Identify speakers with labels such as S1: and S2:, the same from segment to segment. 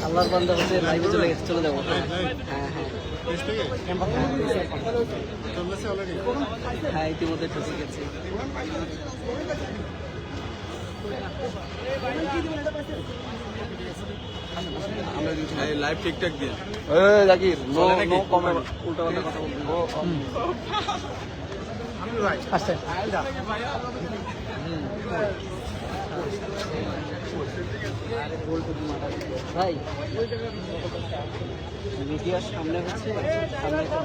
S1: আল্লাহর বান্দা হচ্ছে লাইভে চলে গেছে, চলে যাবো। হ্যাঁ হ্যাঁ ইতিমধ্যে ঢুকে গেছে।
S2: লাইভ ঠিকঠাক দিয়ে
S1: জাকির নো কমেন্ট, উল্টা পাল্টা কথা বলবেন। আচ্ছা ভাই মিডিয়ার সামনে হচ্ছে সামনে একটা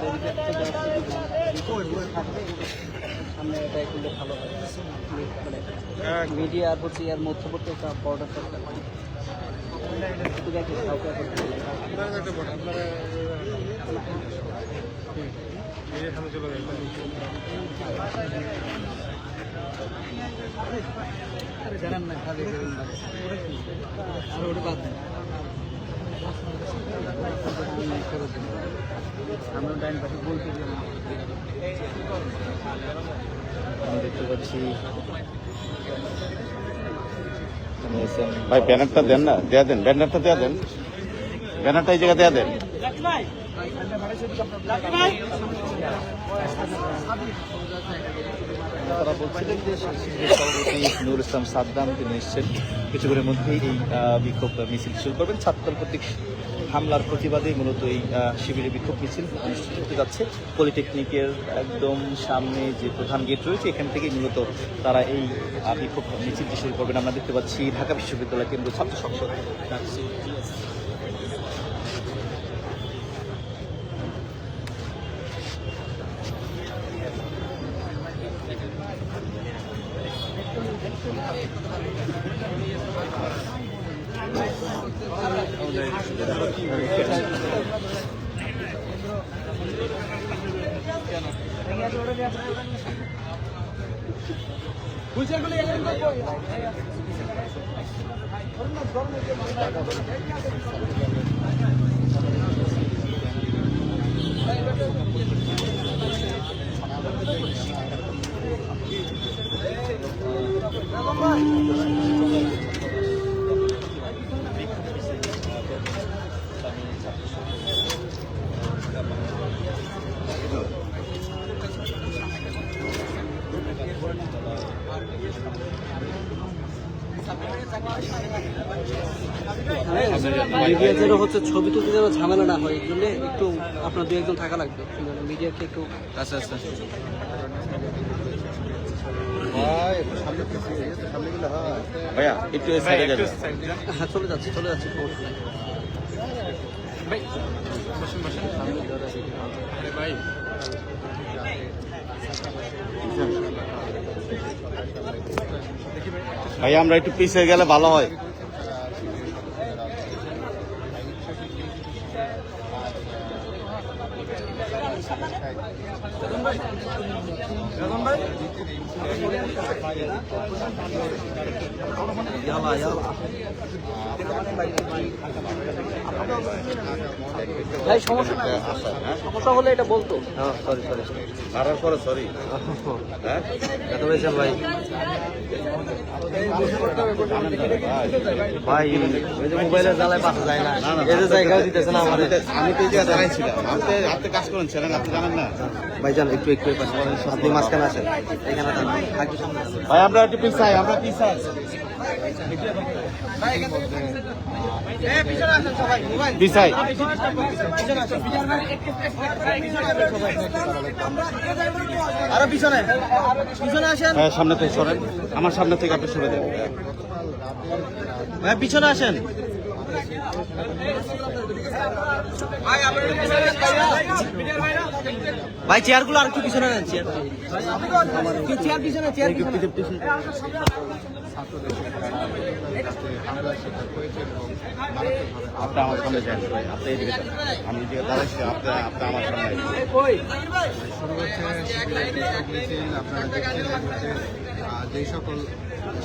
S1: সামনে এটা করলে ভালো হয়। মানে মিডিয়া আর হচ্ছে এর মধ্যবর্তী একটা বর্ডার করতে হয়। শুধু দেখি কাউকে করতে জানেন না খালি আর ওটা বাদ দেন। আমরা ডাইন পাশে বলতে দেখতে পাচ্ছি।
S3: ভাই ব্যানারটা দেন না, দেয়া দেন, ব্যানারটা দেয়া দেন, ব্যানারটা এই জায়গা দেয়া দেন। তারা বলছিলেন যে সভাপতি নুরুল ইসলাম সাদ্দাম তিনি এসছেন কিছুক্ষণের মধ্যেই এই বিক্ষোভ মিছিল শুরু করবেন। ছাত্রদল কর্তৃক হামলার প্রতিবাদে মূলত এই শিবিরে বিক্ষোভ মিছিল অনুষ্ঠিত হতে যাচ্ছে। পলিটেকনিকের একদম সামনে যে প্রধান গেট রয়েছে এখান থেকেই মূলত তারা এই বিক্ষোভ মিছিলটি শুরু করবেন। আমরা দেখতে পাচ্ছি ঢাকা বিশ্ববিদ্যালয় কেন্দ্রীয় ছাত্র সংসদ
S1: মিডিয়াদেরও হচ্ছে ছবি তুলতে যেন ঝামেলা না হয়, এই জন্য একটু আপনার দু একজন থাকা লাগবে মিডিয়াকে একটু।
S2: আচ্ছা আচ্ছা
S3: ভাইয়া একটু সাইডে যাবেন।
S1: হ্যাঁ চলে যাচ্ছে
S2: ভাই বসুন বসুন আরে ভাই
S3: ভাই আমরা একটু পিছিয়ে গেলে ভালো হয়।
S1: ভাই সমস্যা নাই, সমস্যা হলে এটা বলতো। সরি
S3: মারার পরে সরি। হ্যাঁ
S1: এত বেশি ভাই ভাই ওই যে মোবাইলের জ্বালায় পাঠা যায় না, এই যে জায়গায় দিতেছে না আমাদের।
S3: আমি তো এই জায়গায় দাঁড়াইছিলাম, আপনি কাজ করেন ছিলেন, আপনি জানেন না।
S1: ভাই যান একটু আপনি মাঝখানে আসেন, এখানে
S3: ভাই আমরা একটু পিছাই, আমরা পিছাই। পিছাই
S1: আরো পিছনে আসেন।
S3: হ্যাঁ সামনে থেকে সরেন, আমার সামনে থেকে আপনি সরে দেন।
S1: ভাই পিছনে আসেন। ভাই চেয়ারগুলো আর একটু পিছনে নেন, চেয়ার পিছনে
S3: আপনি আমার সামনে যান, আপনি এদিকে যান, আমি এদিকে দাঁড়াইছি, আপনি আমার সামনে।
S2: শুরু হচ্ছে আপনারা দেখছেন যে যেই সকল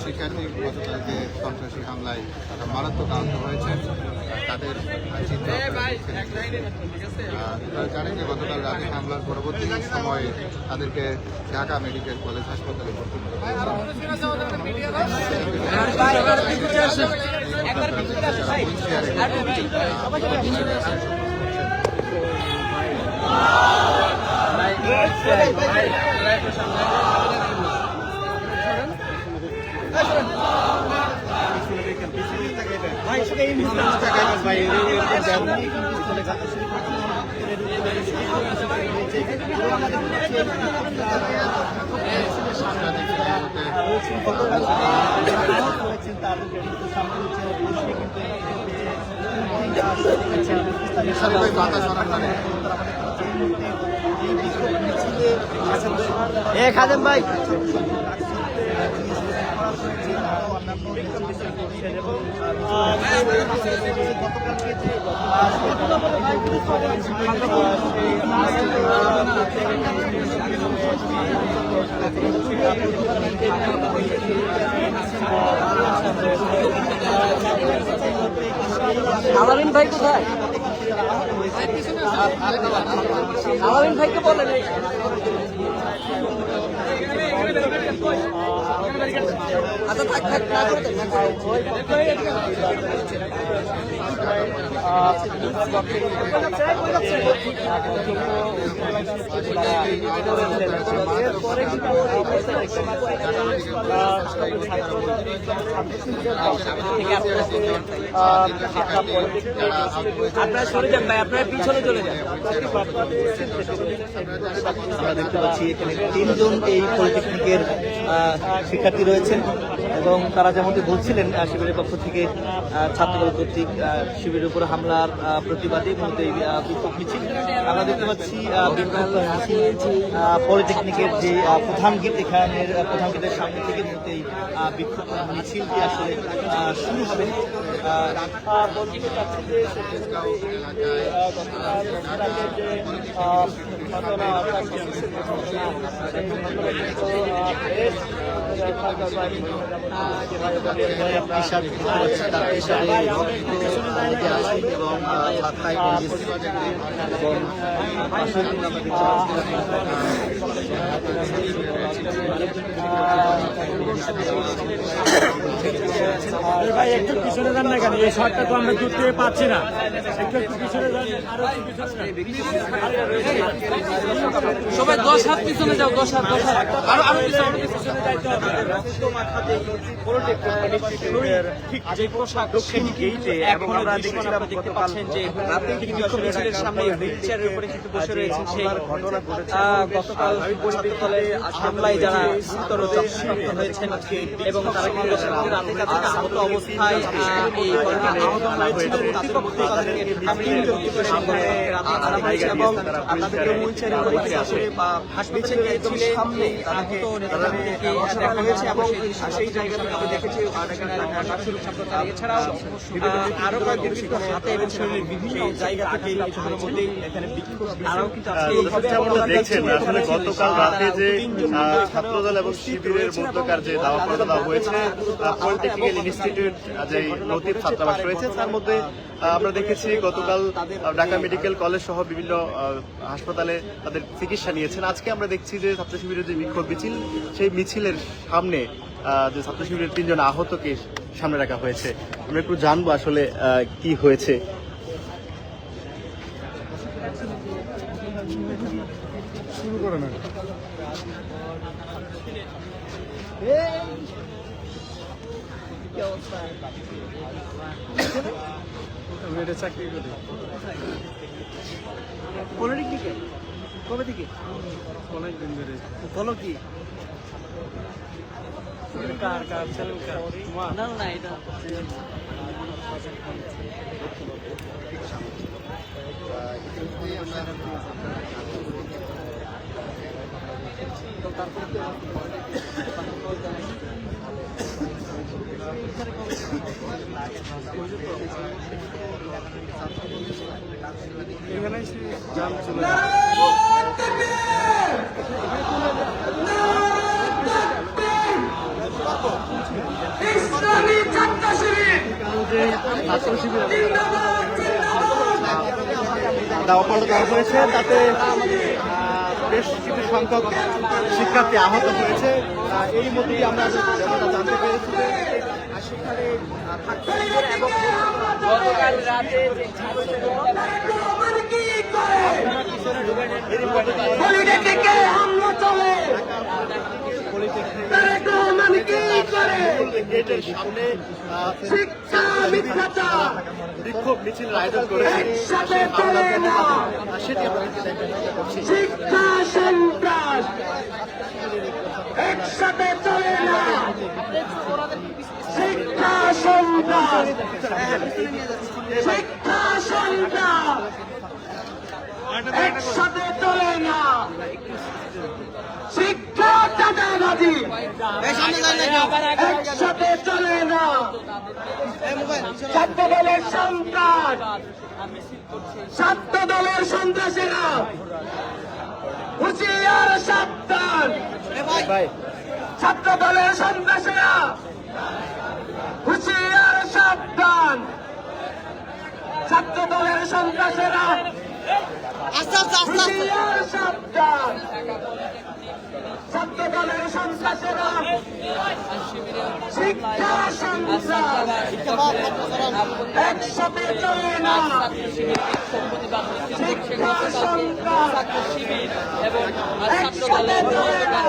S4: শিক্ষার্থী গতকালকে সন্ত্রাসী হামলায় তারা মারাত্মক আহত হয়েছেন। তাদের চিত্র আপনারা দেখছেন। আপনারা জানেন যে গতকাল রাতে হামলার পরবর্তী সময়ে তাদেরকে ঢাকা মেডিকেল কলেজ হাসপাতালে ভর্তি করা
S1: খাদেম ভাই আলামিন ভাই কোথায়? আলামিন ভাইকে বলেন আচ্ছা থাক থাক না করতে আপনারা সরে যান ভাই, আপনারা পিছনে চলে যান।
S3: আমরা দেখতে পাচ্ছি এখানে 3 জন এই পলিটেকনিকের শিক্ষার্থী রয়েছেন এবং তারা যেমনটি বলছিলেন শিবিরের পক্ষ থেকে ছাত্রদল কর্তৃক শিবিরের উপর হামলার প্রতিবাদে মূলত এই বিক্ষোভ মিছিল। আমরা দেখতে পাচ্ছি বিক্ষোভ মিছিল পলিটেকনিকের যে প্রধান গেট, এখানের প্রধান গেটের সামনে থেকে মূলত এই বিক্ষোভ মিছিলটি আসলে শুরু হবে।
S5: ভাই একটু পিছনে যান না কেন? এই শর্টটা তো আমরা দূর থেকে পাচ্ছি না, একটু পিছনে যান।
S1: সবাই 10 হাত পিছনে যাও, 10 হাত আরো
S5: পিছনে যাইতে হবে।
S1: ঠিক যে পোশাক সেই গেইটে এবং আমরা দেখতে পাচ্ছেন যে বিক্ষোভ মিছিলের সামনে হুইলচেয়ারের উপরে কিন্তু বসে রয়েছেন সেই গতকাল ছাত্রদলে হামলায় যারা গুরুতর জখমপ্রাপ্ত হয়েছেন এবং তারা কিন্তু রাতে কাছে আহত অবস্থায় এই কর্তৃপক্ষ তাদেরকে 3 জন করে রাতে আনা হয়েছে এবং তাদেরকে হুইলচেয়ারের উপরে আসলে হাসপাতালের একদম সামনে আহত নেতাদেরকে দেখা হয়েছে এবং সেই জায়গাতে আমরা দেখেছি এছাড়াও আরো কয়েকজন কিন্তু হাতে এবং শরীরের বিভিন্ন জায়গা থেকে কিছুক্ষণের মধ্যেই এখানে বিক্ষোভ আরও কিন্তু
S6: দেখছেন আসলে গতকাল রাতে যে ছাত্রদল এবং শিবিরের মধ্যকার যে দাওয়া দেওয়া হয়েছে পলিটেকনিক্যাল ইনস্টিটিউট যে নতিব ছাত্রাবাস রয়েছে তার মধ্যে আমরা দেখেছি গতকাল ঢাকা মেডিকেল কলেজ সহ বিভিন্ন হাসপাতালে তাদের চিকিৎসা নিয়েছেন। আজকে আমরা দেখছি যে ছাত্র শিবিরের যে বিক্ষোভ মিছিল, সেই মিছিলের সামনে যে ছাত্র শিবিরের 3 জন আহতকে সামনে রাখা হয়েছে। আমরা একটু জানবো আসলে কি হয়েছে।
S5: শুরু করে না চাকরি করি
S1: পলিটেকনিকে কবে থেকে?
S5: অনেকদিন ধরে।
S1: বলো কি
S5: কার কার চ্যানেল কার?
S1: না না এটা
S5: এখানে জাম চলে যায়।
S6: দেওয়া হয়েছে, তাতে বেশ কিছু সংখ্যক শিক্ষার্থী আহত হয়েছে। এই মধ্যেই আমরা যেমনটা জানতে পেরেছি যে সেখানে
S1: গতকাল রাতে যে
S6: গেটের সামনে বিক্ষোভ মিছিলের আয়োজন করেছে, সেটি আমরা করছি।
S5: শিক্ষা সন্ত্রাস একসাথে চলে না, শিক্ষা সন্ত্রাস, শিক্ষা সন্ত্রাস একসাথে চলে না, শিক্ষা চাঁদাবাজি একসাথে চলে না, ছাত্র দলের সন্ত্রাস, ছাত্র দলের সন্ত্রাসীরা হুঁশিয়ার সাবধান, ছাত্র দলের সন্ত্রাসীরা হুঁশিয়ার সাবধান, ছাত্র দলের সন্ত্রাসীরা হুঁশিয়ার সাবধান, ছাত্র দলের সন্ত্রাসীরা শিক্ষা সন্ত্রাস একসাথে চলে না, শিক্ষা সন্ত্রাস
S1: এবং ছাত্র দলের
S5: শিক্ষা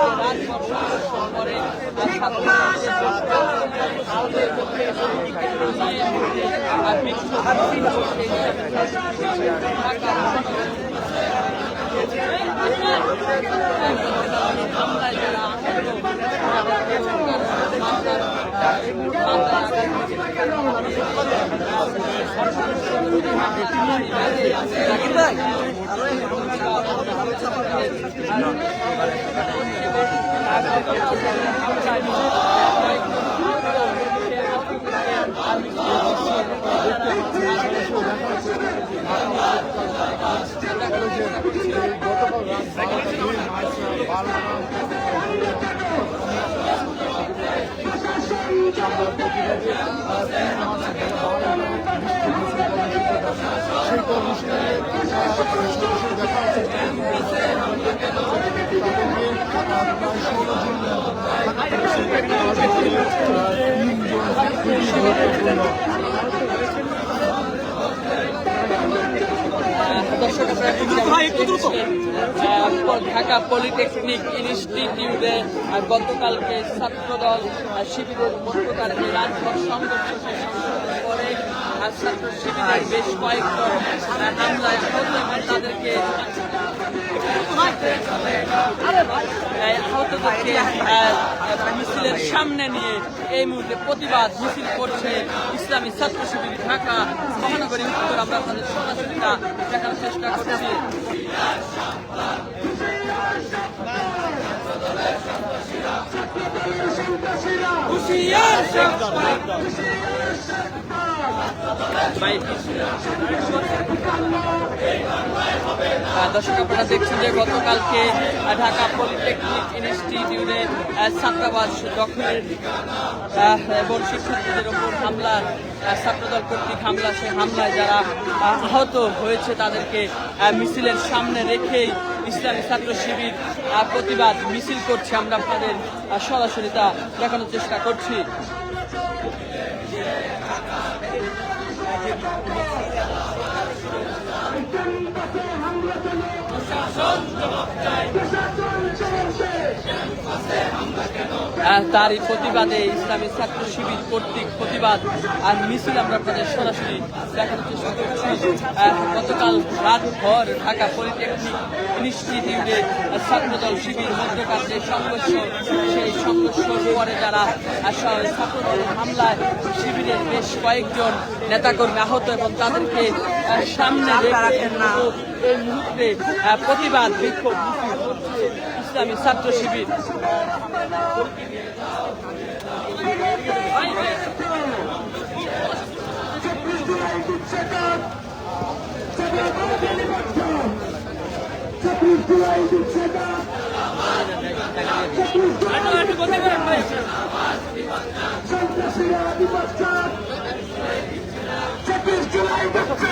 S1: ঢাকা পলিটেকনিক ইনস্টিটিউটে গতকালকে ছাত্রদল শিবিরের মধ্যকার যে রাজপথ সংঘর্ষ সেই সংঘর্ষের পরে ছাত্র শিবিরের বেশ কয়েকজন হামলায় তাদেরকে আহতদেরকে মিছিলের সামনে নিয়ে এই মুহূর্তে প্রতিবাদ মিছিল করছে ইসলামী ছাত্র শিবির ঢাকা মহানগরী উত্তর। আমরা আপনাদের সরাসরিটা দেখানোর চেষ্টা করছি। দর্শক আপনারা দেখছেন যে গতকালকে ঢাকা পলিটেকনিক ইনস্টিটিউটে ছাত্রাবাস দখলের এবং শিক্ষার্থীদের উপর হামলা, ছাত্রদল কর্তৃক হামলা, সেই হামলায় যারা আহত হয়েছে তাদেরকে মিছিলের সামনে রেখেই ইসলামী ছাত্র শিবির প্রতিবাদ মিছিল করছে। আমরা আপনাদের সরাসরি তা দেখানোর চেষ্টা করছি। তারই প্রতিবাদে ইসলামী ছাত্র শিবির কর্তৃক প্রতিবাদ আর মিছিল আমরা আপনাদের সরাসরি দেখানোর চেষ্টা করছি। গতকাল রাতভর ঢাকা পলিটেকনিক ইনস্টিটিউটে ছাত্রদল শিবির মধ্যকার যে সংঘর্ষ, সেই সংঘর্ষের পরে যারা ছাত্রদল হামলায় শিবিরের বেশ কয়েকজন নেতাকর্মী আহত এবং তাদেরকে সামনে রেখে এই মুহূর্তে প্রতিবাদ বিক্ষোভ মিছিল করছে ইসলামী ছাত্র শিবির।
S5: সন্ত্রাসীরা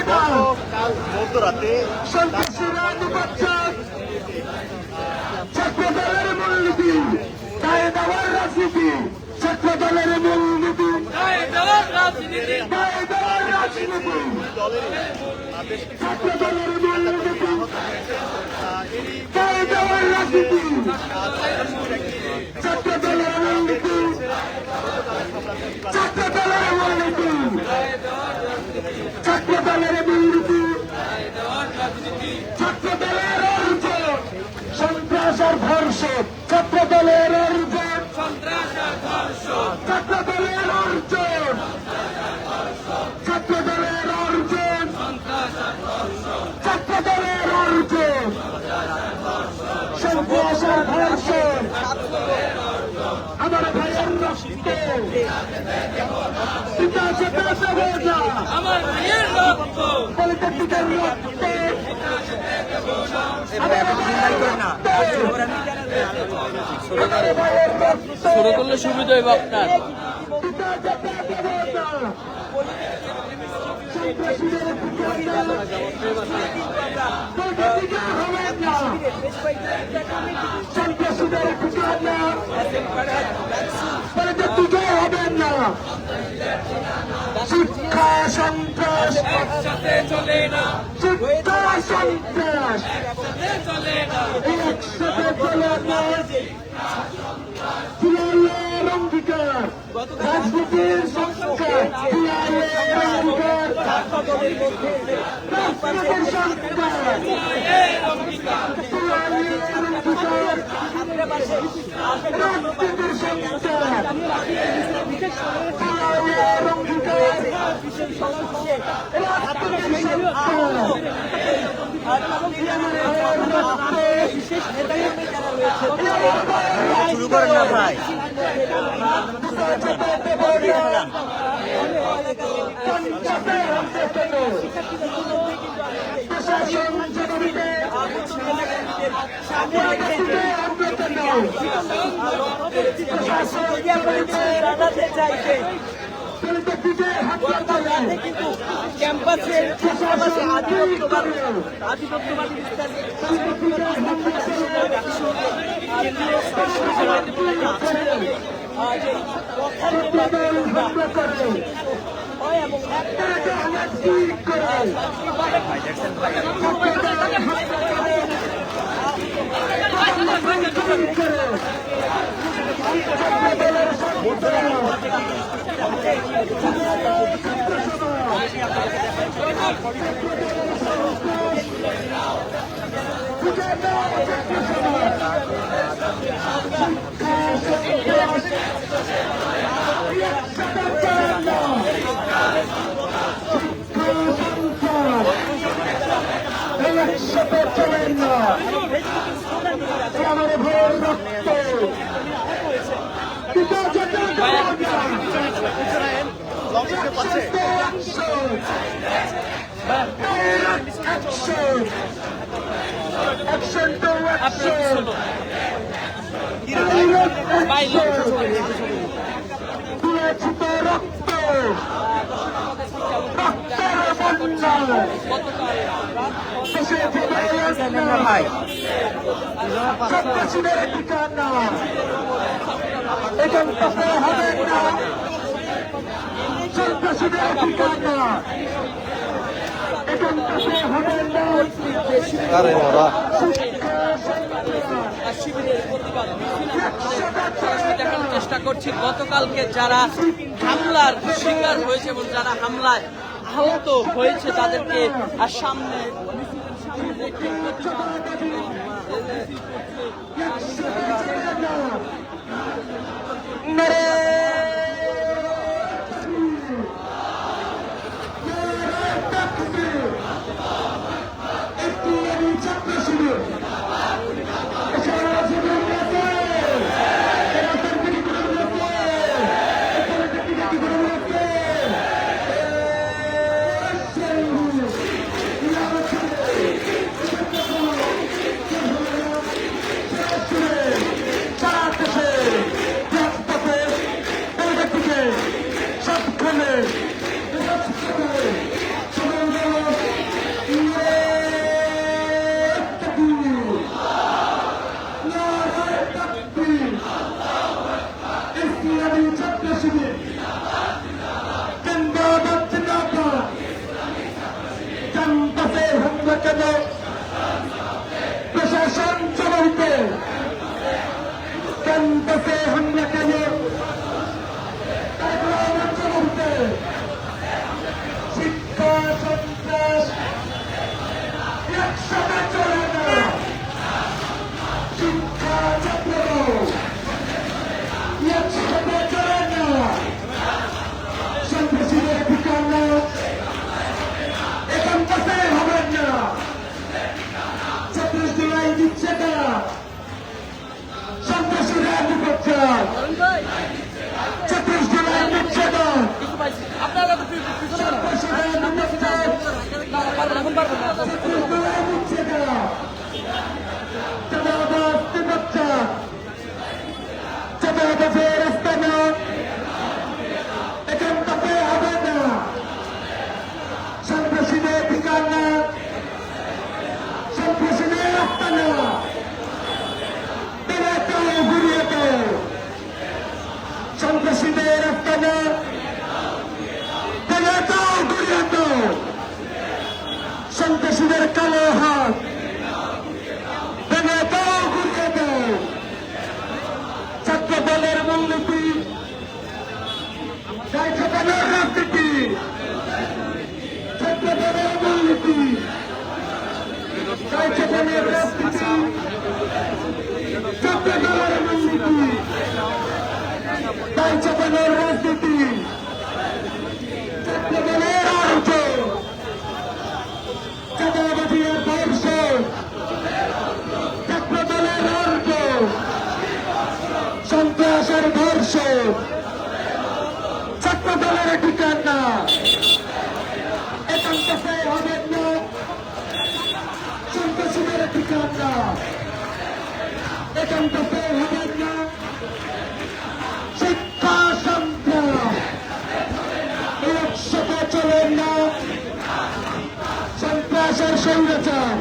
S6: গতকাল মধ্যরাতে
S5: ছাত্রদলের মূলনীতি গায়ে দেওয়ার রাজনীতি ছাত্রদলের মূলনীতি গায়ে দেওয়ার রাজনীতি ছাত্রদলের মূলনীতি গায়ে দেওয়ার রাজনীতি ছাত্রদলের মূলনীতি ছাত্রদলের মূলনীতি ছাত্রদলের মূলনীতি ছাত্রদলের অর্জন সন্ত্রাস আর ধর্ষণ ছাত্রদলের অর্জন ছাত্রদলের অর্জন ছাত্রদলের অর্জন ছাত্রদলের অর্জন সন্ত্রাস আর ধর্ষণ আমার ভাইয়ের রক্ত পিতা চেতা দেবে না আমার ভাইয়ের রক্ত পলিটেকনিকের রক্ত
S1: শুরু করলে সুবিধা হইব আপনার।
S5: শিক্ষা সন্ত্রাস একসাথে চলে না শিক্ষা সন্ত্রাস একসাথে চলে না পিয়ারের অঙ্গীকার রাজনীতির সংস্কার পিয়ারের অঙ্গীকার রাজনীতির সংস্কার পিয়ারের অঙ্গীকার রাজনীতির সংস্কার পিয়ারের অঙ্গীকার
S3: শুরু করেন না ভাই।
S1: কিন্তু ক্যাম্পাসের পাশাপাশি আধিপত্যবাদী দেখানোর চেষ্টা করছি গতকালকে যারা হামলার শিকার হয়েছে এবং যারা হামলায় আহত হয়েছে তাদেরকে আর সামনে
S5: তাকবীর ইসলামী ছাত্র শিবির জিন্দাবাদ জিন্দাবাদ ক্যাম্পাসে হামলা কেন প্রশাসন চলতে ক্যাম্পাসে হামলা কেন চলতে শিক্ষা সন্ত্রাস একসাথে চলে না শিক্ষা ছাত্র একসাথে চলে না সন্ত্রাসীদের ঠিকানা এখান কাছে হবে না 36 জুলাই দিচ্ছে না সন্ত্রাসীরা বিপক্ষে 36 জুলাই দিচ্ছে না সন্ত্রাসীরা বিপক্ষে চাঁদাবাজের রাস্তা না এখান থেকে হবে না সন্ত্রাসীদের ঠিকানা সন্ত্রাসীদের রাস্তা না ঘুরিয়ে তো সন্ত্রাসীদের রাস্তা না ঘুরিয়ে তো সন্ত্রাসীদের কালো হাত ঘুরিয়ে দাও ছাত্র দলের মূলনীতি দায়িত্বের রাজনীতি ছাত্র দলের মূলনীতি দায়িত্বের রাজনীতি ছাত্র দলের মূলনীতি দায়িত্বের রাজনীতি ছাত্র দলের অর্থ চাঁদাবাজির বর্ষ ছাত্র দলের অর্থ সন্ত্রাসের বর্ষ ছাত্র দলের ঠিকানা এখান থেকে হবে না সন্ত্রাসীদের ঠিকানা এখান থেকে হবে না শিক্ষা সন্ত্রাস একসাথে চলে না সন্ত্রাসের স্বৈরাচার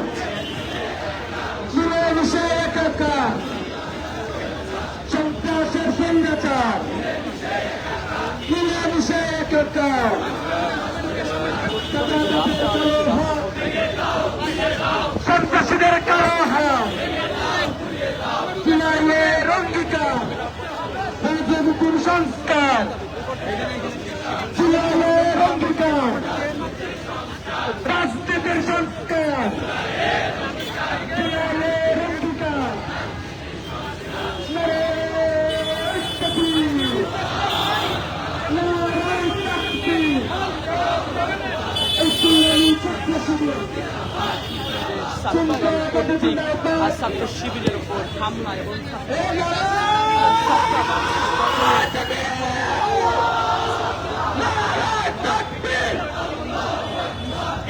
S5: মিলেমিশে একাকার সন্ত্রাসের স্বৈরাচার মিলেমিশে একাকার সন্ত্রাসীদের কালো হাত সিনাইয়ের অঙ্গীকার রাজনীতির সংস্কার সিনাইয়ের অঙ্গীকার রাজনীতির সংস্কার সিনাইয়ের অঙ্গীকার
S1: ছাত্র শিবিরের উপর হামলা এবং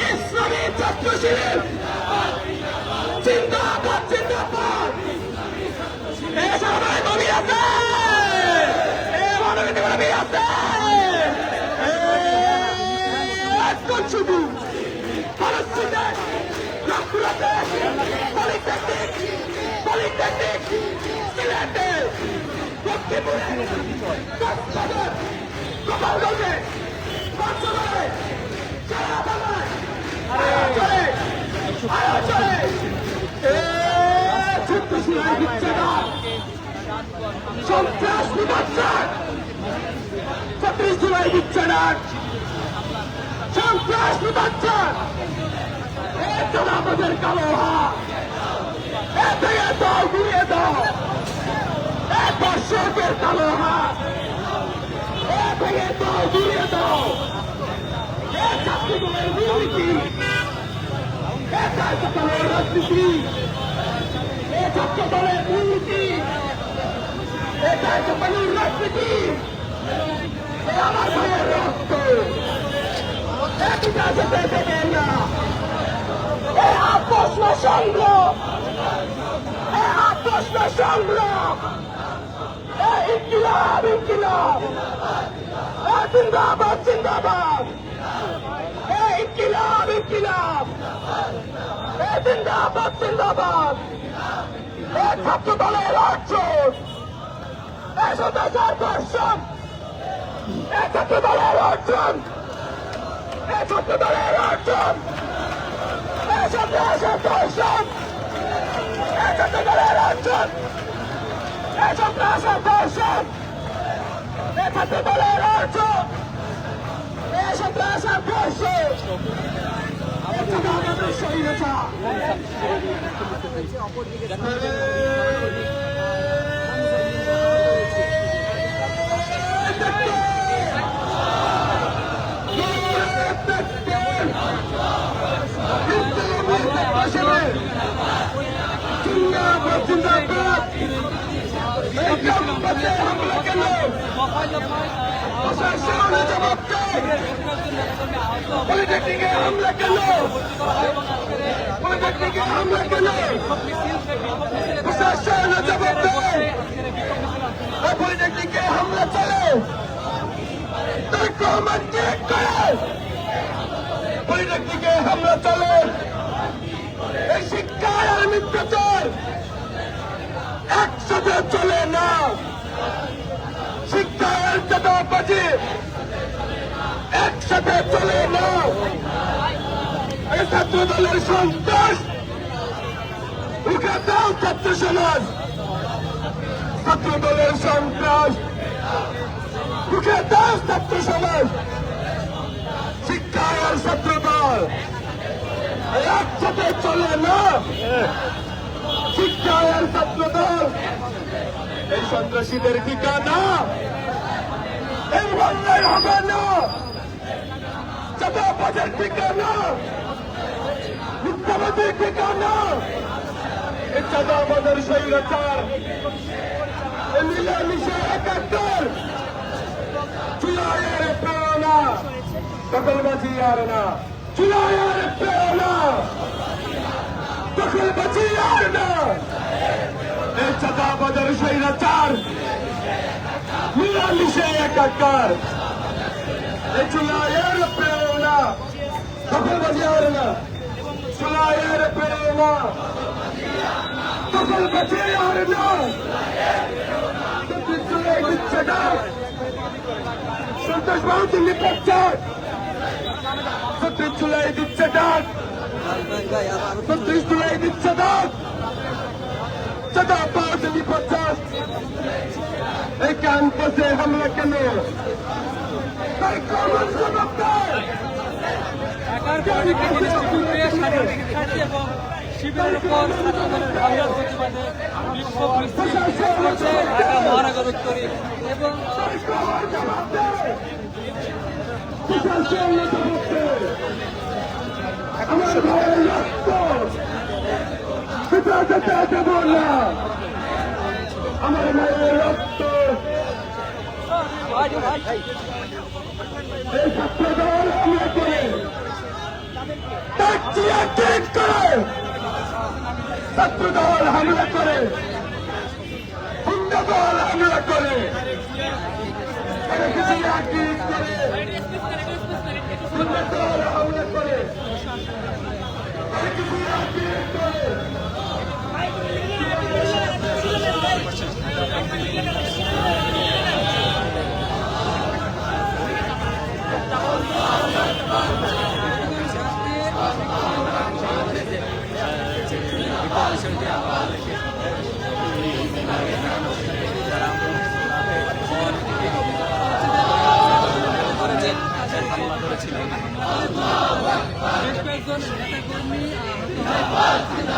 S5: ইসলামী ছাত্র শিবির জিন্দাবাদ জিন্দাবাদ এ সবাই নবী আছে এ মানবী নবী আছে শুধু ফলস্তিনে রংপুরাতে পলিটেকনিক সিলেটে লক্ষ্মীপুরে কক্সবাজার গোপালগঞ্জে পঞ্চগড়ে সারা বাংলায় আয়োজনে সন্ত্রাসীরা দিচ্ছে না সন্ত্রাস বিপক্ষের 36 জুলাই দিচ্ছে না সন্ত্রাস বিপক্ষের আমাদের কালো হাত ভেঙে দাও ঘুরিয়ে দাও দর্শকের কালো হাত ভেঙে দাও ঘুরিয়ে দাও ছাত্রদলের দুর্নীতি ছাত্রদলের রাজনীতি ছাত্রদলের দুর্নীতি ছাত্রদলের রাজনীতি আমার ভাইয়ের রক্ত আপোষ না সংগ্রাম আপোষ না সংগ্রাম ইনকিলাব ইনকিলাব জিন্দাবাদ জিন্দাবাদ ইনকিলাব ইনকিলাব জিন্দাবাদ জিন্দাবাদ ছাত্র দলের অর্থ সদাচার দর্শন ছাত্র দলের অর্জন ছাত্র দলের অর্জন সন্ত্রাসের দর্শন ছাত্র দলের অর্জন সন্ত্রাসের দর্শন ছাত্র দলের অর্জন সন্ত্রাসের দর্শন পলিটেকনিকে হামলা কেন পলিটেকনিকে হামলা কেন প্রশাসন জবাব দেয় পলিটেকনিকে হামলা চলে তার কমান চেক করে পলিটেকনিকে হামলা চলে এই শিক্ষায় আর মিথ্যাচার একসাথে চলে না শিক্ষার চাঁদাবাজি একসাথে চলে না এই ছাত্র দলের সন্ত্রাস উঠে দাও ছাত্র সমাজ ছাত্র দলের সন্ত্রাস উঠে দাও ছাত্র সমাজ শিক্ষায় আর ছাত্র দল একসাথে চলে না শিক্ষায় আর ছাত্র দল এই সন্ত্রাসীদের ঠিকানা এই অন্যায় হবে না চাঁদাবাজের ঠিকানা মিথ্যাবাদীর ঠিকানা এই চাঁদাবাজের স্বৈরাচার এই মিলামিশা একাত্তর চুলাইয়ের প্রেরণা দখলবাজি আর না চুলাইয়ের প্রেরণা দখলবাজি আর না এই চাঁদাবাজের স্বৈরাচার মিলামিশা একাত্তর এই চুলাইয়ের প্রেরণা দখলবাজি আর না চুলাইয়ের প্রেরণা দখলবাজি আর না চুলাই দিচ্ছে ডাক সন্ত্রাসবাদ নিপাচ্ছার চুলাই দিচ্ছে ডাক চুলাই দিচ্ছে ডাক চাঁদাবাজ নিপাচ্ছার এই ক্যাম্পাসে হামলা কেন তাই কমন জবাব দেয়
S1: শিবিরের উপর হামলার প্রতিবাদে বিক্ষোভ মিছিল করছে ঢাকা মহানগর উত্তরে এবং
S5: আমার ভাইয়ের রক্ত সেটা যেতে দেব না আমার ভাইয়ের রক্ত এই ছাত্র দল হামলা করে ছাত্র দল হামলা করে হুন্ডা দল হামলা করে হুন্ডা দল হামলা করে
S1: বেশ কয়েকজন নেতাকর্মী আহত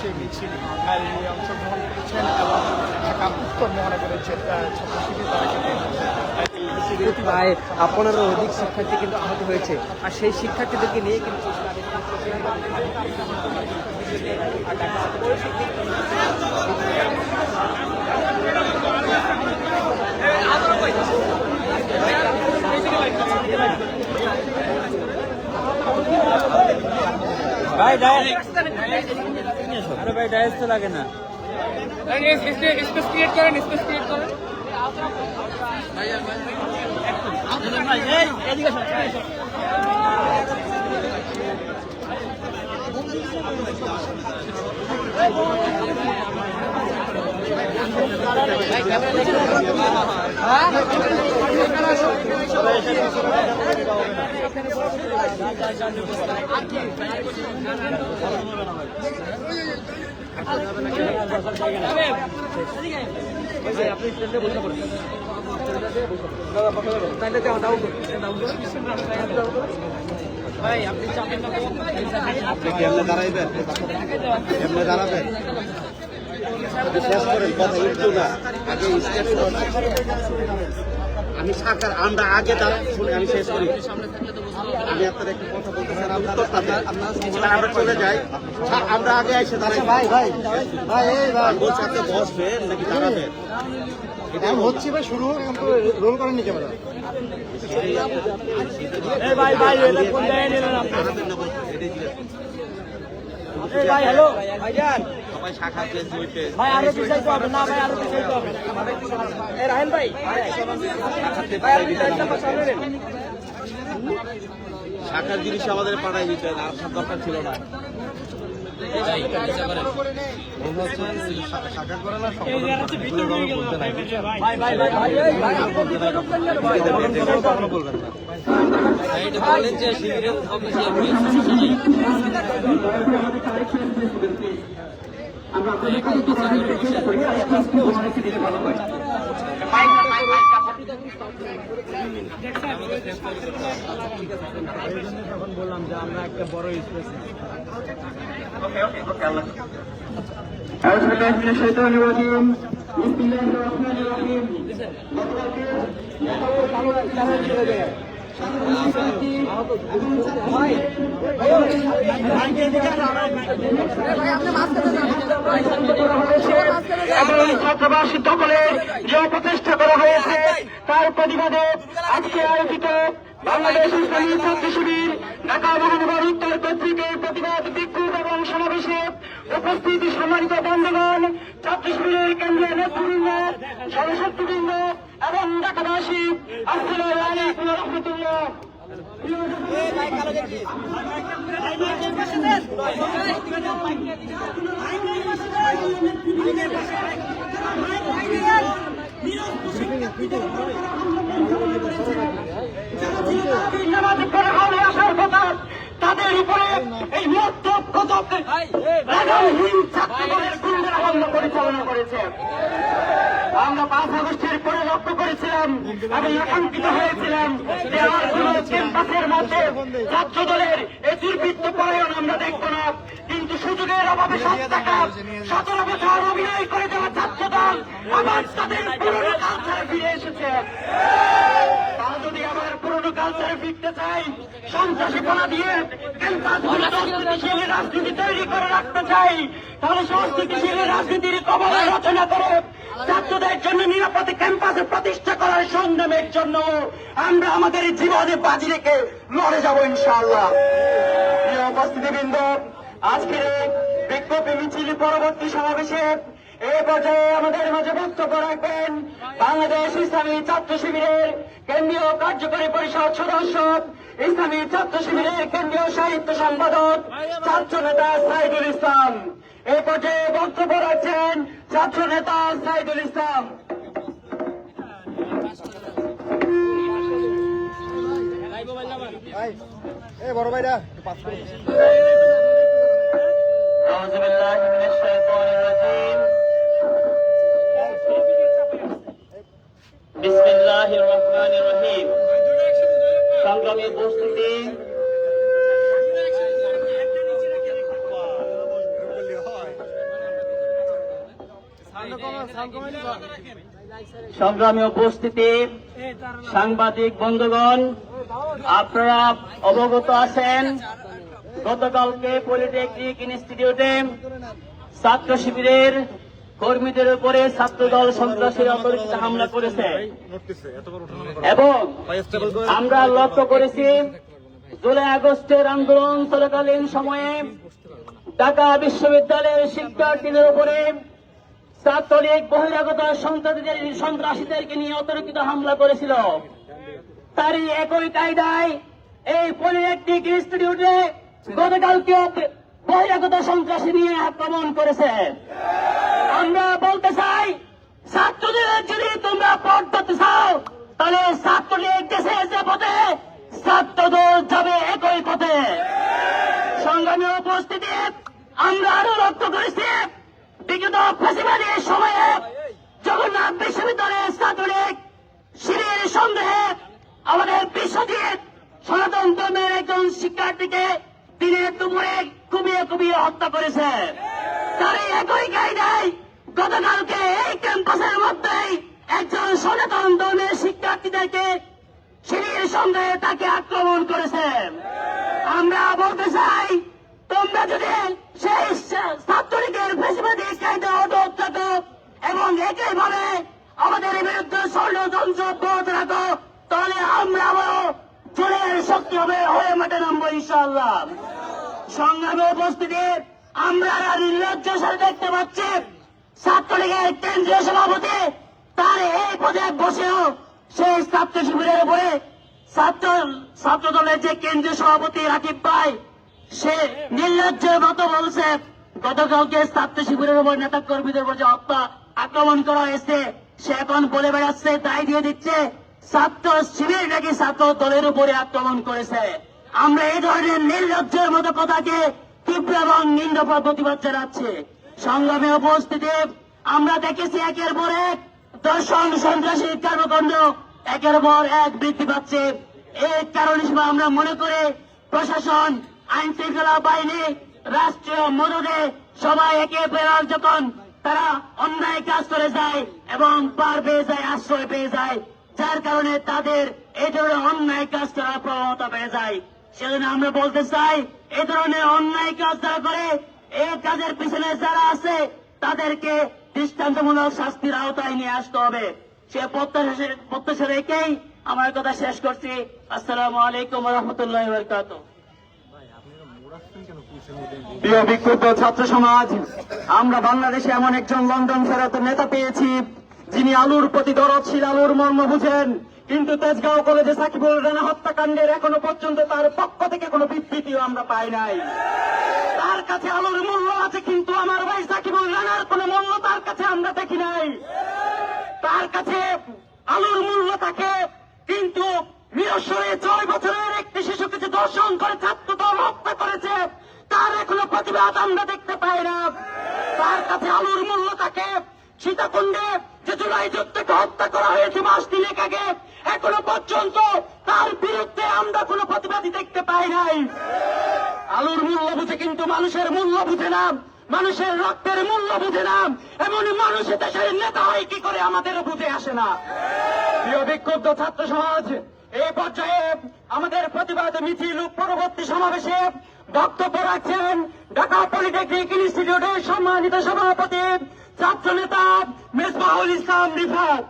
S3: সেই মিছিল নিয়ে অংশগ্রহণ করেছেন এবং ঢাকা উত্তর মহানগরের যে ছাত্র শিবির তারা কিন্তু
S1: প্রায় 15 অধিক শিক্ষার্থী কিন্তু আহত হয়েছে আর সেই শিক্ষার্থীদেরকে নিয়ে কিন্তু ভাই ডায়াস আরে ভাই ডায়াস তো লাগে না
S2: স্পেস ক্রিয়েট করেন, স্পেস ক্রিয়েট করেন।
S3: কেমনে দাঁড়াইবেন, কেমনে দাঁড়াবেন শেষ করেন, কথা উঠতো না আগে স্টেপ আমি সাকার আমরা আগে শুনে আমি শেষ করি। আমি আপনার একটা কথা বলতে চাই, আমরা চলে যাই, আমরা আগে এসে দাঁড়াই। ভাই ভাই ভাই ভাই বলছি আপনি বসবেন নাকি দাঁড়াবেন? এটা হচ্ছে ভাই শুরু রোল করেননি ক্যামেরা।
S1: ভাই ভাই এটা কোন জায়গায় নিলেন আপনি? ভাই হ্যালো ভাইজান,
S3: সবাই শাখা পেজ দুই পেজ
S1: ভাই আরো পিছাইতে হবে না, ভাই আরো পিছাইতে হবে। এই রাহেন ভাই ভাই আপনি একটা কথা বলেন।
S3: শাখার জিনিস আমাদের পাঠাই দিতেন, আর সব দরকার ছিল না।
S1: ভাই ভাই ভাই ভাই এটা বলেন যে শিবিরের অফিসে যখন বললাম যে আমরা একটা বড় স্পেস
S5: ছাত্রাবাস দখলের যে প্রতিষ্ঠা করা হয়েছে তার প্রতিবাদে আজকে আয়োজিত বাংলাদেশ ইসলামী ছাত্র শিবির ঢাকা মহানগর উত্তর কর্তৃক প্রতিবাদ বিক্ষোভ এবং সমাবেশে উপস্থিত সম্মানিত বন্ধুগণ, ছাত্র শিবিরের কেন্দ্রীয় নেতৃবৃন্দ, জনশক্তিবৃন্দ এবং ঢাকাবাসী, আসসালামু আলাইকুম ওয়া রাহমাতুল্লাহ। আসার কথা তাদের উপরে এই ছাত্রদলের গুন্ডারা হামলা পরিচালনা করেছে। আমরা 5 আগস্টের পরে লক্ষ্য করেছিলাম এবং আকাঙ্ক্ষিত হয়েছিলাম যে আর কোন ক্যাম্পাসের মধ্যে ছাত্র দলের এই দুর্বৃত্ত পরায়ণ আমরা দেখব না, কিন্তু সুযোগের অভাবে 17 বছর অভিনয় করে দেওয়া ছাত্র দল আবার তাদের পুরনো কালচারে ফিরে এসেছে। তারা যদি আবার পুরনো কালচারে ফিরতে চাই, সন্ত্রাসীপনা দিয়ে ক্যাম্পাস অস্থিতিশীল রাজনীতি তৈরি করে রাখতে চাই, তাহলে অস্থিতিশীল রাজনীতির কবলে রচনা করে ছাত্রদের জন্য নিরাপদ ক্যাম্পাসে প্রতিষ্ঠা করার সংগ্রামের জন্য আমরা আমাদের জীবনে বাজি রেখে লড়ে যাব ইনশাআল্লাহ। প্রিয় উপস্থিতিবৃন্দ, আজকের এই বিক্ষোভী মিছিল পরবর্তী সমাবেশে এই পর্যায়ে আমাদের মাঝে বক্তব্য রাখবেন বাংলাদেশ ইসলামী ছাত্র শিবিরের কেন্দ্রীয় কার্যকরী পরিষদ সদস্য, ইসলামী ছাত্র শিবিরের কেন্দ্রীয় সাহিত্য সম্পাদক, ছাত্র নেতা সাইদুল ইসলাম। এই পর্যায়ে বক্তব্য রাখছেন ছাত্র নেতা সাইদুল ইসলাম।
S3: বড় ভাইরা
S5: أعوذ بالله من الشيطان الرجيم بسم الله الرحمن الرحيم সংগ্রামী উপস্থিতি, সাংবাদিক বন্ধুগণ, আপনারা অবগত আছেন গতকালকে পলিটেকনিক ইনস্টিটিউটে ছাত্র শিবিরের কর্মীদের উপরে ছাত্রদল সন্ত্রাসীরা অতর্কিত হামলা করেছে এবং আমরা লক্ষ্য করেছি জুলাই আগস্টের আন্দোলন চলাকালীন সময়ে ঢাকা বিশ্ববিদ্যালয়ের শিক্ষার্থীদের উপরে ছাত্রলীগ বহিরাগত সন্ত্রাসীদেরকে নিয়ে অতর্কিত হামলা করেছিল। তারই একই কায়দায় এই পলিটেকনিক ইনস্টিটিউটে গতকালকে বহিরাগত সন্ত্রাসী নিয়ে আক্রমণ করেছে। আমরা বলতে চাই, ছাত্রদের যদি তোমরা পথ ধরতে চাও, তাহলে ছাত্রলীগ দেশে যে পথে ছাত্রদল যাবে একই পথে। সংগ্রামী উপস্থিতি, আমরা আরো লক্ষ্য করেছি বিগত ফ্যাসিবাদী সময়ে জগন্নাথ বিশ্ববিদ্যালয়ের ছাত্রলীগ শিবির সন্দেহে আমাদের বিশ্বজিৎ সনাতন ধর্মের একজন শিক্ষার্থীকে দিনের দুপুরে কুপিয়ে কুপিয়ে হত্যা করেছে। তারই একই কায়দায় গতকালকে এই ক্যাম্পাসের মধ্যেই একজন সনাতন ধর্মের শিক্ষার্থীদেরকে শিবির সন্দেহে তাকে আক্রমণ করেছে। আমরা বলতে চাই, তোমরা যদি সেই ছাত্রলীগের ফ্যাসিবাদী কায়দা অটুট থাকো এবং একইভাবে আমাদের বিরুদ্ধে ষড়যন্ত্র অব্যাহত রাখো, তাহলে আমরা আবারও জোরের শক্তি হবে হয়ে মাঠে নামবো ইনশাআল্লাহ। সংগ্রামে উপস্থিতি, আমরা নির্লজ্জের সাথে দেখতে পাচ্ছি ছাত্রলীগের কেন্দ্রীয় সভাপতি তার এই পদে বসেও সেই ছাত্র শিবিরের উপরে ছাত্র দলের যে কেন্দ্রীয় সভাপতি রাকিব ভাই, সে নির্লজ্জের মতো বলছে গতকালকে ছাত্র শিবিরের উপর নেতা কর্মীদের উপর যে হত্যা আক্রমণ করা হয়েছে, সে এখন বলে বেড়াচ্ছে, দায় দিয়ে দিচ্ছে ছাত্র শিবির নাকি ছাত্র দলের উপরে আক্রমণ করেছে। আমরা এই ধরনের নির্লজ্জের মতো কথাকে তীব্র এবং নিন্দা প্রতিবাদ জানাচ্ছি। সংগ্রামে উপস্থিতি, আমরা দেখেছি একের পর এক দর্শন সন্ত্রাসী কর্মকাণ্ড একের পর এক বৃদ্ধি পাচ্ছে। এই কারণ হিসেবে আমরা মনে করি প্রশাসন, আইন শৃঙ্খলা বাহিনী, রাষ্ট্রীয় মদদে সবাই একে বেড়াল যখন তারা অন্যায় কাজ করে যায় এবং পার পেয়ে যায়, আশ্রয় পেয়ে যায়, যার কারণে তাদের এই ধরনের অন্যায় কাজ করার প্রবণতা বেড়ে যায়। সেজন্য আমরা বলতে চাই, এই ধরনের অন্যায় কাজ যারা করে, এই কাজের পিছনে যারা আছে তাদেরকে দৃষ্টান্তমূলক শাস্তির আওতায় নিয়ে আসতে হবে। সে প্রত্যাশা রেখেই আমার কথা শেষ করছি। আসসালামু আলাইকুম ওয়া রাহমাতুল্লাহি ওয়া বারাকাতুহু। প্রিয় বিক্ষুব্ধ ছাত্র সমাজ, আমরা বাংলাদেশে এমন একজন লন্ডন ফেরত নেতা পেয়েছি যিনি আলুর প্রতি দরদশীল, আলুর মর্ম বুঝেন, কিন্তু তেজগাঁও কলেজে সাকিবুল রানা হত্যাকাণ্ডের এখনো পর্যন্ত তার পক্ষ থেকে কোনো বিবৃতিও আমরা পাই নাই। তার কাছে আলুর মূল্য আছে, কিন্তু আমার ভাই সাকিবুল রানার কোনো মূল্য তার কাছে আমরা দেখি নাই। তার কাছে আলুর মূল্য থাকে, কিন্তু মিরসরে 6 বছরের একটি শিশুকে যে ধর্ষণ করে ছাত্রদল হত্যা করেছে, তার এখনো প্রতিবাদ আমরা দেখতে পাই না। তার কাছে আলুর মূল্য থাকে, সীতাকুণ্ডে যে জুলাই যুদ্ধকে হত্যা করা হয়েছে মাস 3 আগে, এখনো পর্যন্ত তার বিরুদ্ধে আমরা কোনো প্রতিবাদী দেখতে পাই নাই। আলুর মূল্য বুঝে, কিন্তু মানুষের মূল্য বুঝে না, মানুষের রক্তের মূল্য বুঝে না। এমন মানুষ দেশের নেতা হয় কি করে আমাদের বুঝে আসে না। প্রিয় বিক্ষুব্ধ ছাত্র সমাজ, এই পর্যায়ে আমাদের প্রতিবাদ মিছিল পরবর্তী সমাবেশে বক্তব্য রাখছেন ঢাকা পলিটেকনিক ইনস্টিটিউটের সম্মানিত সভাপতি ছাত্র নেতা মেজবাহুল ইসলাম রিফাত।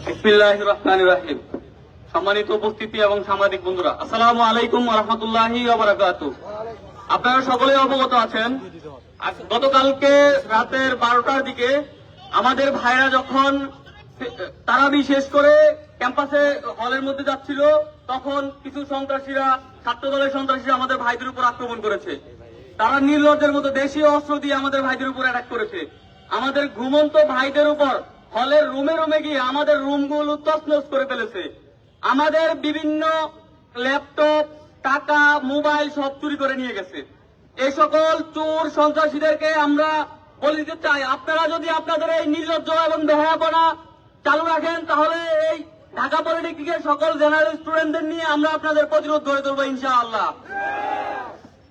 S2: বিসমিল্লাহির রহমানির রহিম। সম্মানিত উপস্থিতি এবং সাংবাদিক বন্ধুরা, আসসালামু আলাইকুম ওয়া রাহমাতুল্লাহি ওয়া বারাকাতুহু। আপনারা সকলেই অবগত আছেন, গতকালকে রাতের 12টার দিকে আমাদের ভাইরা যখন তারাবি শেষ করে ক্যাম্পাসে হলের মধ্যে যাচ্ছিল, তখন কিছু সন্ত্রাসীরা, ছাত্রদলের সন্ত্রাসীরা আমাদের ভাইদের উপর আক্রমণ করেছে। তারা নির্লজ্জের মতো দেশীয় অস্ত্র দিয়ে আমাদের ভাইদের উপর অ্যাটাক করেছে। আমাদের ঘুমন্ত ভাইদের উপর হলের রুমে রুমে গিয়ে আমাদের রুমগুলো তছনছ করে ফেলেছে। আমাদের বিভিন্ন ল্যাপটপ, টাকা, মোবাইল সব চুরি করে নিয়ে গেছে। এই সকল চোর সন্ত্রাসীদেরকে আমরা বলে দিতে চাই, আপনারা যদি আপনাদের এই নির্লজ্জ এবং বেহায়াপনা চালু রাখেন, তাহলে এই ঢাকা পলিটেকনিকের সকল জেনারেল স্টুডেন্টদের নিয়ে আমরা আপনাদের প্রতিরোধ গড়ে তুলবো ইনশাআল্লাহ।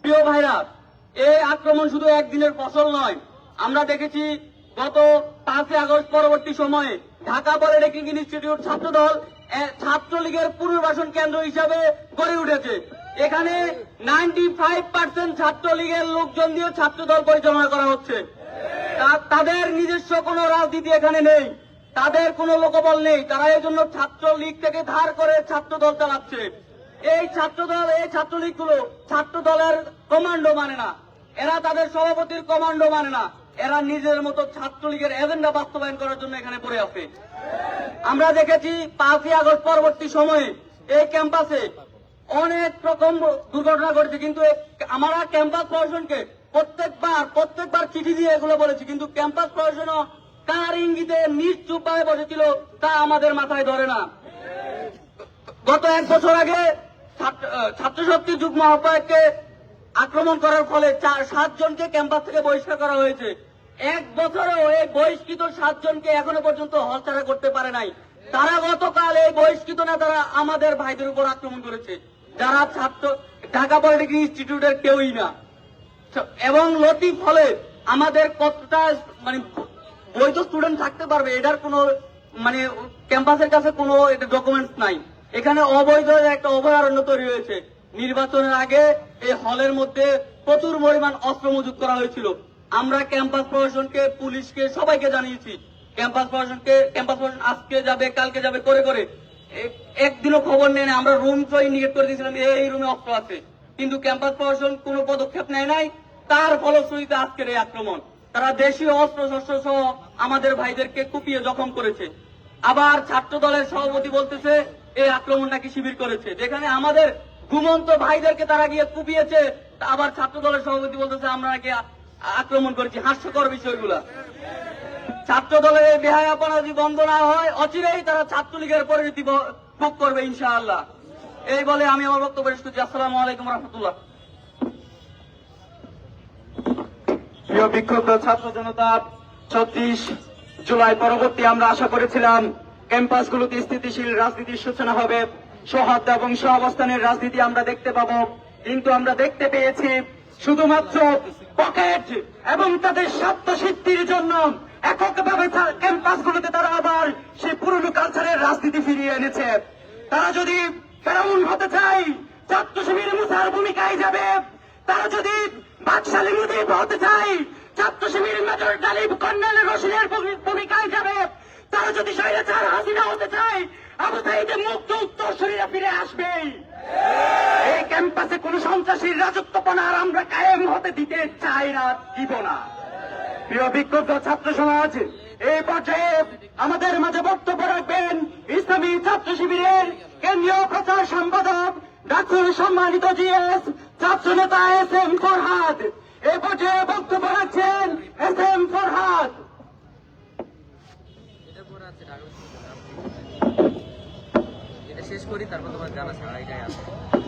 S2: প্রিয় ভাইরা, এই আক্রমণ শুধু একদিনের ফসল নয়। আমরা দেখেছি গত 5 আগস্ট পরবর্তী সময়ে ঢাকা পলিটেকনিক ইনস্টিটিউট ছাত্রদল ছাত্রলীগের পুনর্বাসন কেন্দ্র হিসাবে গড়ে উঠেছে। এখানে 95% ছাত্রলীগের লোকজন দিয়ে ছাত্রদল পরিচালনা করা হচ্ছে। তাদের নিজস্ব কোনো রাজনীতি এখানে নেই, তাদের কোনো লোকবল নেই। তারা এই জন্য ছাত্রলীগ থেকে ধার করে ছাত্রদল চালাচ্ছে। এই ছাত্রদল, এই ছাত্রলীগ গুলো ছাত্র দলের কমান্ডো মানে না, এরা তাদের সভাপতির কমান্ডো মানে না, এরা নিজের মতো ছাত্রলীগের এজেন্ডা বাস্তবায়ন করার জন্য এখানে পড়ে আছে। আমরা দেখেছি 5ই আগস্ট পরবর্তী সময়ে এই ক্যাম্পাসে অনেক রকম দুর্ঘটনা ঘটেছে, কিন্তু আমরা ক্যাম্পাস প্রশাসনকে প্রত্যেকবার চিঠি দিয়ে এগুলো বলেছি, কিন্তু ক্যাম্পাস প্রশাসনও কার ইঙ্গিতে নিশ্চুপ ভাবে বসেছিল তা আমাদের মাথায় ধরে না। গত 1 বছর আগে ছাত্র শক্তি যুগ্ম আহ্বায়ককে আক্রমণ করার ফলে 7 জনকে ক্যাম্পাস থেকে বহিষ্কার করা হয়েছে। 1 বছরেও এই বহিষ্কৃত 7 জনকে এখনো পর্যন্ত হলছাড়া করতে পারে নাই। তারা গতকাল এই বহিষ্কৃত নেতারা আমাদের ভাইদের উপর আক্রমণ করেছে, যারা ঢাকা পলিটেকনিক ইনস্টিটিউটের কেউই না। এবং লতিফ হলে আমাদের কতটা মানে বৈধ স্টুডেন্ট থাকতে পারবে এটার কোনো মানে ক্যাম্পাসের কাছে কোনো ডকুমেন্টস নাই। এখানে অবৈধ একটা অভয়ারণ্য তৈরি হয়েছে। নির্বাচনের আগে এই হলের মধ্যে প্রচুর পরিমাণ অস্ত্র মজুত করা হয়েছিল। আমরা ক্যাম্পাস প্রশাসনকে, পুলিশকে, সবাইকে জানিয়েছি। ক্যাম্পাস প্রশাসন আজকে যাবে, কালকে যাবে করে একদিনও খবর নেয় না। আমরা রুম তো ইন্ডিকেট করে দিয়েছিলাম এই রুমে অস্ত্র আছে, কিন্তু ক্যাম্পাস প্রশাসন কোনো পদক্ষেপ নেয় নাই। তার ফলশ্রুতিতে আজকের এই আক্রমণ। তারা দেশীয় অস্ত্র শস্ত্র সহ আমাদের ভাইদেরকে কুপিয়ে জখম করেছে। আবার ছাত্র দলের সভাপতি বলতেছে এই আক্রমণ নাকি শিবির করেছে, যেখানে আমাদের ঘুমন্ত ভাইদেরকে তারা গিয়ে কুপিয়েছে। আবার ছাত্র দলের সভাপতি বলতেছে আমরা নাকি আক্রমণ করেছি। হাস্যকর বিষয়গুলা। ছাত্র দলের এই বেহায়াপনা যদি বন্ধ না হয়, অচিরেই তারা ছাত্রলীগের পরিণতি ভোগ করবে ইনশাআল্লাহ। এই বলে আমি আমার বক্তব্য শেষ করছি। আসসালামু আলাইকুম রহমতুল্লাহ।
S5: প্রিয় বিক্ষুব্ধ ছাত্র জনতা, 36 জুলাই পরবর্তী আমরা আশা করেছিলাম ক্যাম্পাসগুলোতে স্থিতিশীল রাজনীতির সূচনা হবে, সৌহার্দ্য এবং সহাবস্থানের রাজনীতি আমরা দেখতে পাবো। কিন্তু আমরা দেখতে পেয়েছি শুধুমাত্র পকেট এবং তাদের স্বার্থ সিদ্ধির জন্য এককভাবে ক্যাম্পাসগুলোতে তারা আবার সেই পুরনো কালচারের রাজনীতি ফিরিয়ে এনেছে। তারা যদি ফেরাউন হতে চায়, ছাত্র শিবির মুসার ভূমিকায় যাবে। তারা যদি বাদশালী মুজিব হতে চায়, ছাত্র শিবির মেজর ডালিব কর্নেল রশিদের ভূমিকায় যাবে। তারা যদি স্বৈরাচার হাসিনা হতে চায়, আবু সাইদের মুক্ত উত্তরসূরিরা ফিরে আসবে। এই ক্যাম্পাসে কোন সন্ত্রাসীর রাজত্বপনা আর আমরা কায়েম হতে দিতে চাই না, দিব না। প্রিয় বিক্ষুব্ধ ছাত্র সমাজ, এই পর্যায়ে আমাদের মাঝে বক্তব্য রাখবেন ইসলামী ছাত্র শিবিরের কেন্দ্রীয় প্রচার সম্পাদক ডাক্তার সম্মানিত জিএস ছাত্র নেতা SM ফরহাদ। এই পর্যায়ে বক্তব্য রাখছেন SM ফরহাদ।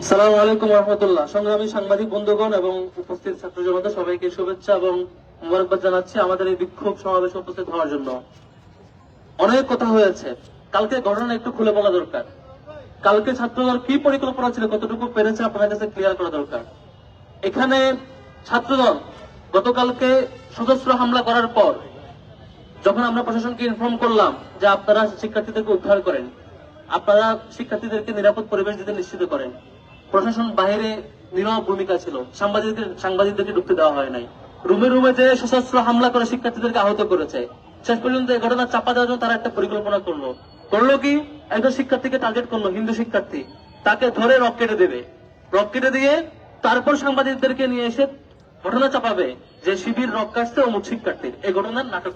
S2: আসসালামু আলাইকুম রহমতুল্লাহ। সংগ্রামী সাংবাদিক বন্ধুগণ এবং উপস্থিত ছাত্র জনতা, সবাইকে শুভেচ্ছা এবং মোবারকবাদ জানাচ্ছি আমাদের এই বিক্ষোভ সমাবেশে উপস্থিত হওয়ার জন্য। অনেক কথা হয়েছে, কালকে ঘটনা একটু খুলে বলা দরকার। কালকে ছাত্রদল কি পরিকল্পনা ছিল, কতটুকু পেরেছে আপনাদের কাছে ক্লিয়ার করা দরকার। এখানে ছাত্রদল গতকালকে সশস্ত্র হামলা করার পর যখন আমরা প্রশাসনকে ইনফর্ম করলাম যে আপনারা শিক্ষার্থীদেরকে উদ্ধার করেন, আপনারা শিক্ষার্থীদেরকে নিরাপদ পরিবেশ দিতে নিশ্চিত করেন, প্রশাসন বাইরে নীরব ভূমিকা ছিল। সাংবাদিকদেরকে ঢুকতে দেওয়া হয় নাই। রুমে রুমে যে সশস্ত্র হামলা করে শিক্ষার্থীদেরকে আহত করেছে। শেষ পর্যন্ত এই ঘটনা চাপা দেওয়ার জন্য তারা একটা পরিকল্পনা করলো কি, একজন শিক্ষার্থীকে টার্গেট করলো, হিন্দু শিক্ষার্থী, তাকে ধরে রক কেটে দিয়ে তারপর সাংবাদিকদেরকে নিয়ে এসে ঘটনা চাপাবে যে শিবির রক কাটছে অমুক শিক্ষার্থীর। এই ঘটনার নাটক